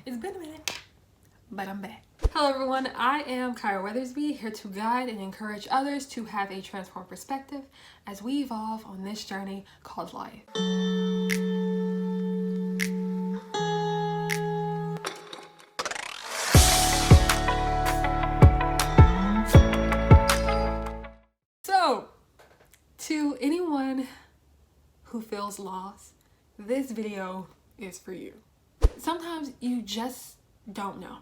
It's been a minute, but I'm back. Hello everyone, I am Kyra Weathersby, here to guide and encourage others to have a transformed perspective as we evolve on this journey called life. So, to anyone who feels lost, this video is for you. Sometimes you just don't know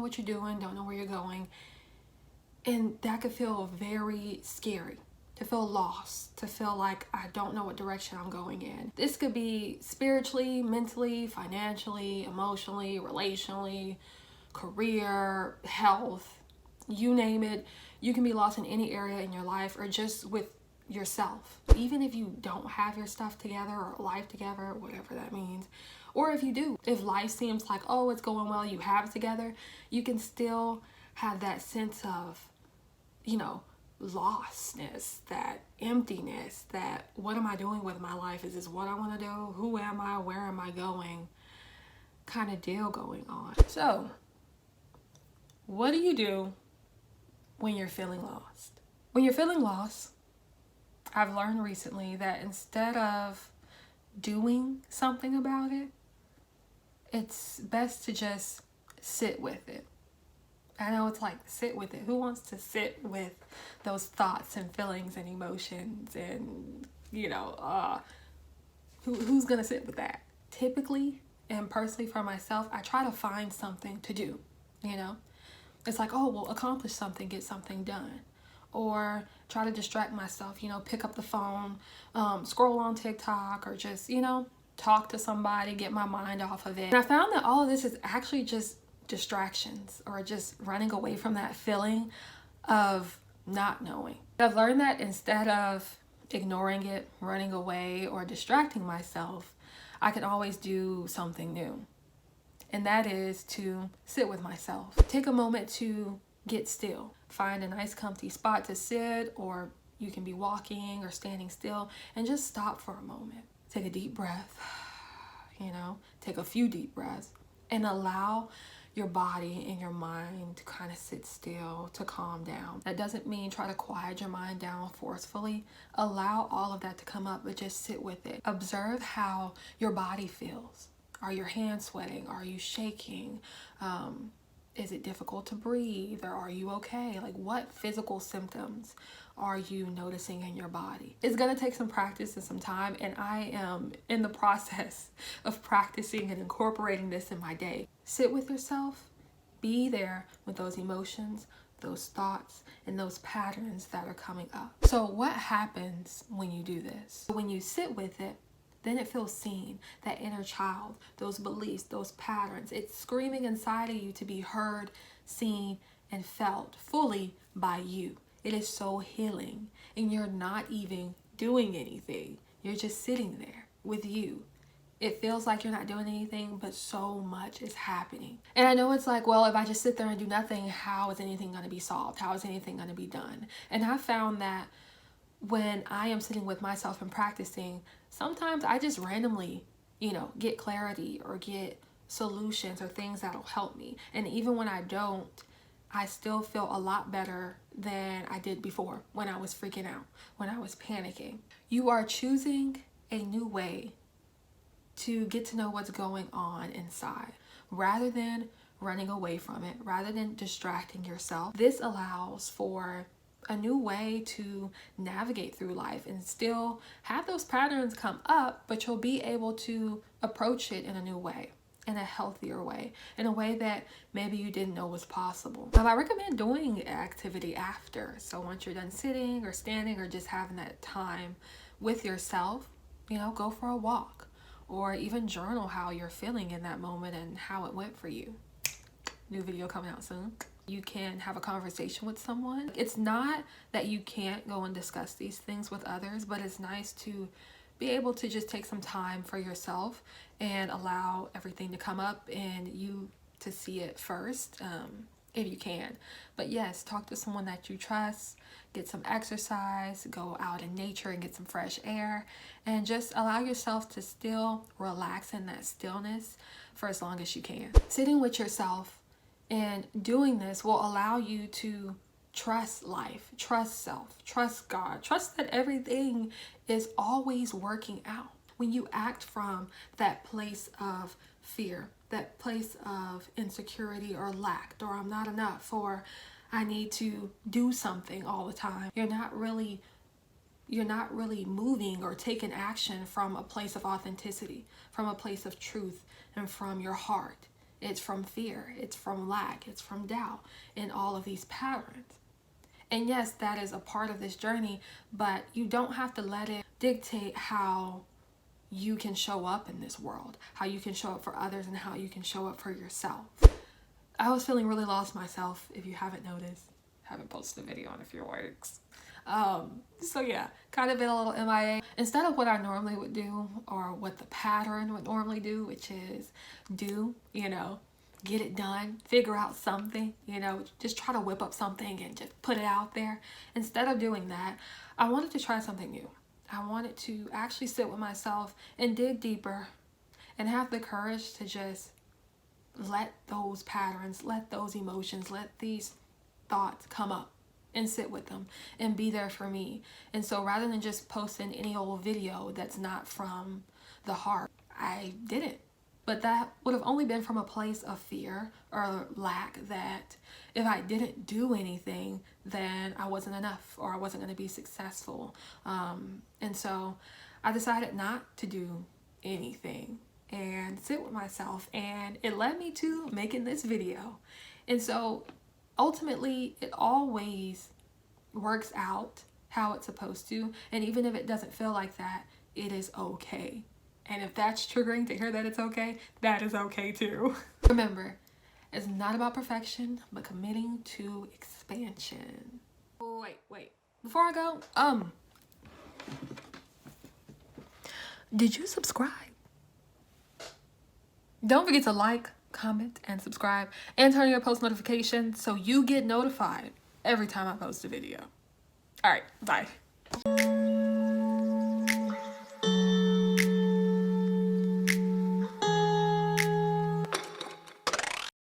what you're doing, don't know where you're going, and that could feel very scary, to feel lost, to feel like I don't know what direction I'm going in. This could be spiritually, mentally, financially, emotionally, relationally, career, health, you name it. You can be lost in any area in your life or just with yourself. Even if you don't have your stuff together or life together, whatever that means. Or if you do, if life seems like, oh, it's going well, you have it together, you can still have that sense of, lostness, that emptiness, that what am I doing with my life? Is this what I want to do? Who am I? Where am I going? Kind of deal going on. So, what do you do when you're feeling lost? When you're feeling lost, I've learned recently that instead of doing something about it, it's best to just sit with it. I know it's like, sit with it. Who wants to sit with those thoughts and feelings and emotions and, who's going to sit with that? Typically, and personally for myself, I try to find something to do, It's like, oh, well, accomplish something, get something done. Or try to distract myself, pick up the phone, scroll on TikTok, or just, talk to somebody, get my mind off of it. And I found that all of this is actually just distractions or just running away from that feeling of not knowing. I've learned that instead of ignoring it, running away, or distracting myself, I can always do something new. And that is to sit with myself. Take a moment to get still. Find a nice comfy spot to sit, or you can be walking or standing still, and just stop for a moment. Take a deep breath, take a few deep breaths, and allow your body and your mind to kind of sit still, to calm down. That doesn't mean try to quiet your mind down forcefully. Allow all of that to come up, but just sit with it. Observe how your body feels. Are your hands sweating? Are you shaking? Is it difficult to breathe, or are you okay? Like, what physical symptoms are you noticing in your body? It's gonna take some practice and some time, and I am in the process of practicing and incorporating this in my day. Sit with yourself, be there with those emotions, those thoughts, and those patterns that are coming up. So what happens when you do this? When you sit with it, then it feels seen, that inner child, those beliefs, those patterns. It's screaming inside of you to be heard, seen, and felt fully by you. It is so healing, and you're not even doing anything. You're just sitting there with you. It feels like you're not doing anything, but so much is happening. And I know it's like, well, if I just sit there and do nothing, how is anything going to be solved? How is anything going to be done? And I found that when I am sitting with myself and practicing, sometimes I just randomly, get clarity or get solutions or things that'll help me. And even when I don't, I still feel a lot better than I did before when I was freaking out, when I was panicking. You are choosing a new way to get to know what's going on inside rather than running away from it, rather than distracting yourself. This allows for a new way to navigate through life and still have those patterns come up, but you'll be able to approach it in a new way, in a healthier way, in a way that maybe you didn't know was possible. Now, I recommend doing activity after. So once you're done sitting or standing or just having that time with yourself, go for a walk or even journal how you're feeling in that moment and how it went for you. New video coming out soon. You can have a conversation with someone. It's not that you can't go and discuss these things with others, but it's nice to be able to just take some time for yourself and allow everything to come up and you to see it first. if you can. But yes, talk to someone that you trust, get some exercise, go out in nature and get some fresh air, and just allow yourself to still relax in that stillness for as long as you can. Sitting with yourself and doing this will allow you to trust life, trust self, trust God, trust that everything is always working out. When you act from that place of fear, that place of insecurity or lack, or I'm not enough, or I need to do something all the time, you're not really moving or taking action from a place of authenticity, from a place of truth, and from your heart. It's from fear, it's from lack, it's from doubt, and all of these patterns. And yes, that is a part of this journey, but you don't have to let it dictate how you can show up in this world, how you can show up for others, and how you can show up for yourself. I was feeling really lost myself, if you haven't noticed. Haven't posted a video in a few weeks. So yeah, kind of been a little MIA. Instead of what I normally would do, or what the pattern would normally do, which is get it done, figure out something, just try to whip up something and just put it out there. Instead of doing that, I wanted to try something new. I wanted to actually sit with myself and dig deeper and have the courage to just let those patterns, let those emotions, let these thoughts come up and sit with them and be there for me. And so rather than just posting any old video that's not from the heart, I didn't. But that would have only been from a place of fear or lack, that if I didn't do anything, then I wasn't enough, or I wasn't going to be successful. And so I decided not to do anything and sit with myself, and it led me to making this video. And so ultimately, it always works out how it's supposed to. And even if it doesn't feel like that, it is okay. And if that's triggering to hear that it's okay, that is okay too. Remember, it's not about perfection, but committing to expansion. Wait. Before I go, did you subscribe? Don't forget to like, comment, and subscribe, and turn on your post notifications so you get notified every time I post a video. All right, bye.